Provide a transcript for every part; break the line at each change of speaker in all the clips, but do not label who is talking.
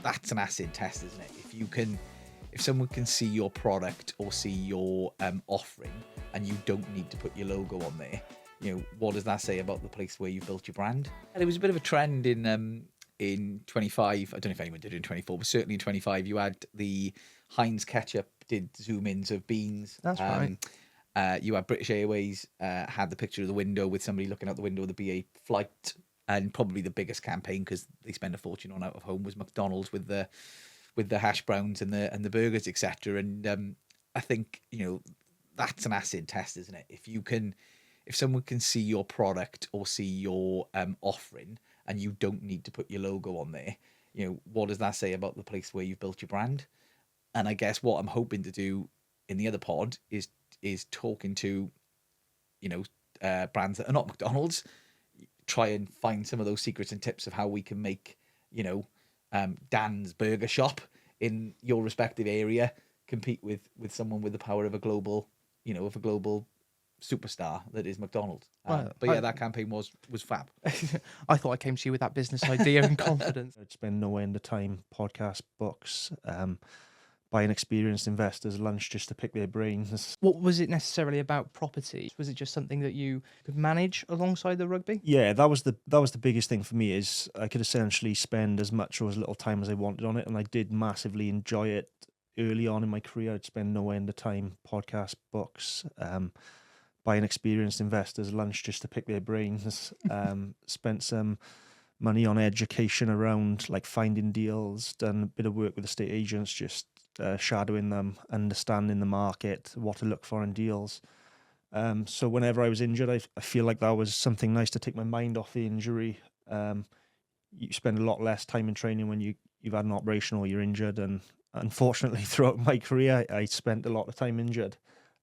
that's an acid test, isn't it? If someone can see your product or see your offering, and you don't need to put your logo on there, what does that say about the place where you built your brand? And it was a bit of a trend in 25. I don't know if anyone did it in 24, but certainly in 25, you had the Heinz ketchup did zoom ins of beans.
That's right.
You had British Airways had the picture of the window with somebody looking out the window of the BA flight, and probably the biggest campaign, because they spend a fortune on out of home, was McDonald's with the hash browns and the burgers, etc. And I think that's an acid test, isn't it? If someone can see your product or see your offering, and you don't need to put your logo on there, what does that say about the place where you've built your brand? And I guess what I'm hoping to do in the other pod is talking to brands that are not McDonald's, try and find some of those secrets and tips of how we can make Dan's Burger Shop in your respective area compete with someone with the power of a global superstar that is McDonald's. That campaign was fab.
I thought I came to you with that business idea and confidence.
I'd spend no end of time, podcasts, books, buying experienced investors lunch just to pick their brains.
What was it necessarily about property? Was it just something that you could manage alongside the rugby?
Yeah, that was the biggest thing for me, is I could essentially spend as much or as little time as I wanted on it, and I did massively enjoy it. Early on in my career, I'd spend no end of time, podcasts, books, buying experienced investors lunch just to pick their brains. Spent some money on education around like finding deals, done a bit of work with estate agents, just shadowing them, understanding the market, what to look for in deals. So whenever I was injured, I feel like that was something nice to take my mind off the injury. You spend a lot less time in training when you've had an operation or you're injured, and unfortunately throughout my career I spent a lot of time injured.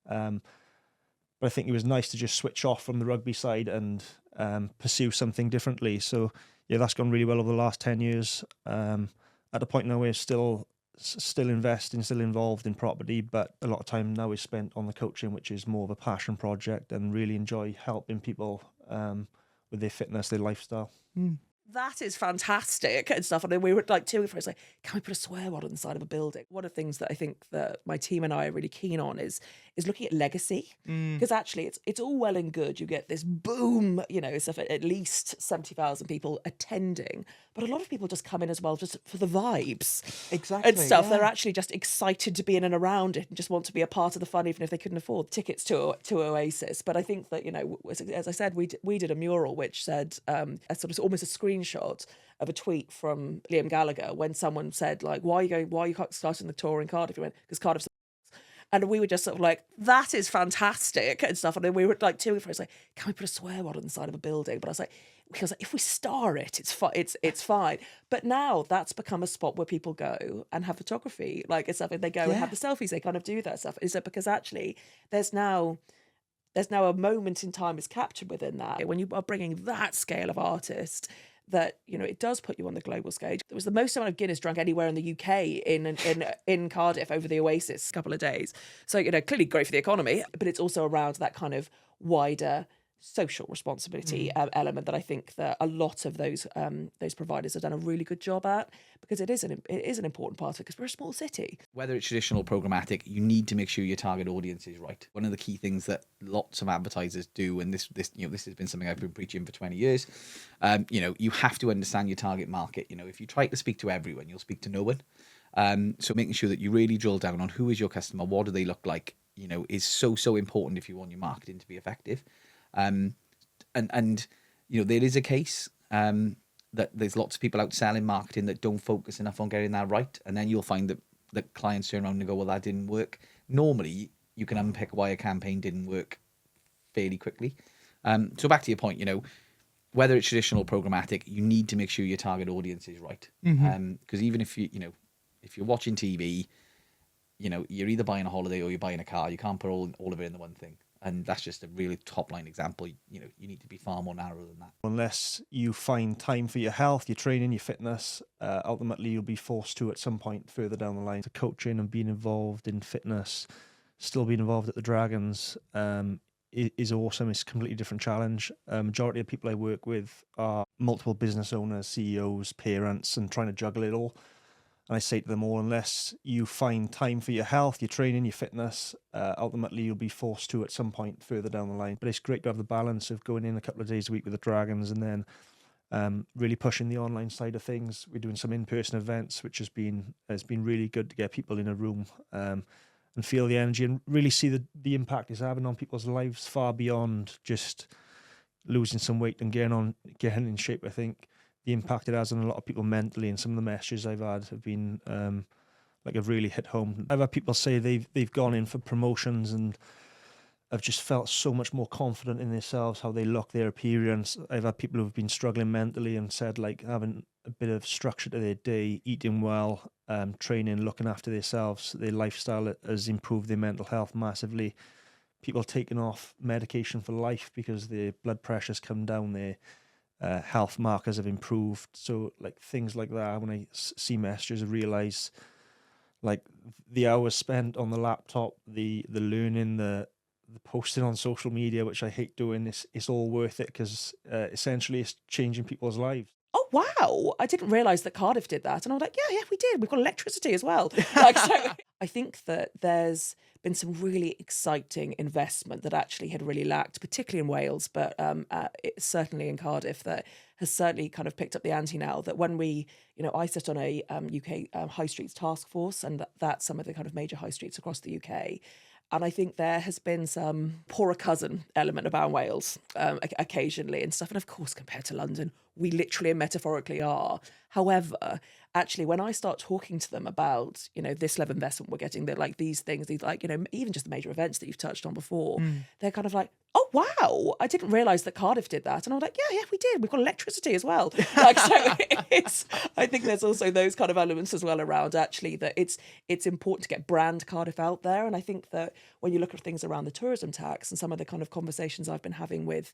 But I think it was nice to just switch off from the rugby side and pursue something differently. So yeah, that's gone really well over the last 10 years. At a point now we're still investing, still involved in property, but a lot of time now is spent on the coaching, which is more of a passion project, and really enjoy helping people with their fitness, their lifestyle.
That is fantastic and stuff. And then we were like to and fro, like, can we put a swear word on the side of a building? One of the things that I think that my team and I are really keen on is looking at legacy. Because actually it's all well and good. You get this boom, stuff, at least 70,000 people attending. But a lot of people just come in as well just for the vibes.
Exactly.
And stuff.
Yeah.
They're actually just excited to be in and around it and just want to be a part of the fun, even if they couldn't afford tickets to Oasis. But I think that, as I said, we did a mural which said a sort of almost a screenshot of a tweet from Liam Gallagher when someone said, like, why are you starting the tour in Cardiff? He went, because Cardiff's. And we were just sort of like, that is fantastic and stuff. And then we were like to and fro, like, can we put a swear word on the side of a building? But I was like, because if we star it, it's fine. But now that's become a spot where people go and have photography, like it's stuff. And they go and have the selfies. They kind of do that stuff. Is that because actually there's now a moment in time is captured within that. When you are bringing that scale of artist, that it does put you on the global stage. There was the most amount of Guinness drunk anywhere in the UK in Cardiff over the Oasis couple of days. So clearly great for the economy, but it's also around that kind of wider social responsibility element that I think that a lot of those providers have done a really good job at, because it is an important part of it, because we're a small city.
Whether it's traditional or programmatic, you need to make sure your target audience is right. One of the key things that lots of advertisers do, and this has been something I've been preaching for 20 years, you have to understand your target market. If you try to speak to everyone, you'll speak to no one. So making sure that you really drill down on who is your customer, what do they look like, is so important if you want your marketing to be effective. And there is a case that there's lots of people out selling marketing that don't focus enough on getting that right, and then you'll find that clients turn around and go, well, that didn't work. Normally you can unpick why a campaign didn't work fairly quickly. So back to your point, whether it's traditional or programmatic, you need to make sure your target audience is right. Because even if if you're watching TV, you're either buying a holiday or you're buying a car. You can't put all of it in the one thing. And that's just a really top line example. You need to be far more narrow than that.
Unless you find time for your health, your training, your fitness, ultimately you'll be forced to at some point further down the line to coaching and being involved in fitness, still being involved at the Dragons is awesome. It's a completely different challenge. Majority of people I work with are multiple business owners, CEOs, parents, and trying to juggle it all. And I say to them all, unless you find time for your health, your training, your fitness, ultimately you'll be forced to at some point further down the line. But it's great to have the balance of going in a couple of days a week with the Dragons and then really pushing the online side of things. We're doing some in-person events, which has been really good to get people in a room and feel the energy and really see the impact it's having on people's lives far beyond just losing some weight and getting in shape. I think the impact it has on a lot of people mentally, and some of the messages I've had have been have really hit home. I've had people say they've gone in for promotions and have just felt so much more confident in themselves, how they look, their appearance. I've had people who've been struggling mentally and said like having a bit of structure to their day, eating well, training, looking after themselves, their lifestyle has improved their mental health massively. People taking off medication for life because their blood pressure's come down, their health markers have improved. So like things like that, when I see messages, I realise like the hours spent on the laptop, the learning, the posting on social media, which I hate doing, it's all worth it because essentially it's changing people's lives.
Oh, wow. I didn't realise that Cardiff did that. And I was like, yeah, we did. We've got electricity as well. Like, so I think that there's been some really exciting investment that actually had really lacked, particularly in Wales, but certainly in Cardiff, that has certainly kind of picked up the ante now. That when I sit on a UK high streets task force, and that's some of the kind of major high streets across the UK. And I think there has been some poorer cousin element about Wales occasionally and stuff. And of course, compared to London, we literally and metaphorically are. However, actually, when I start talking to them about, this level of investment we're getting, they're like these things, even just the major events that you've touched on before, they're kind of like, oh, wow, I didn't realise that Cardiff did that. And I was like, yeah, we did. We've got electricity as well. Like, so I think there's also those kind of elements as well around actually that it's important to get brand Cardiff out there. And I think that when you look at things around the tourism tax and some of the kind of conversations I've been having with,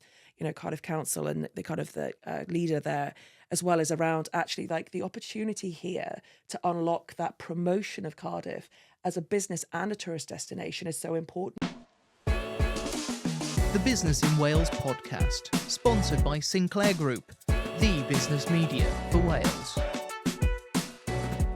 Cardiff Council and the kind of the leader there, as well as around actually like the opportunity here to unlock that promotion of Cardiff as a business and a tourist destination is so important.
The Businessin Wales podcast, sponsored by Sinclair Group, the business media for Wales.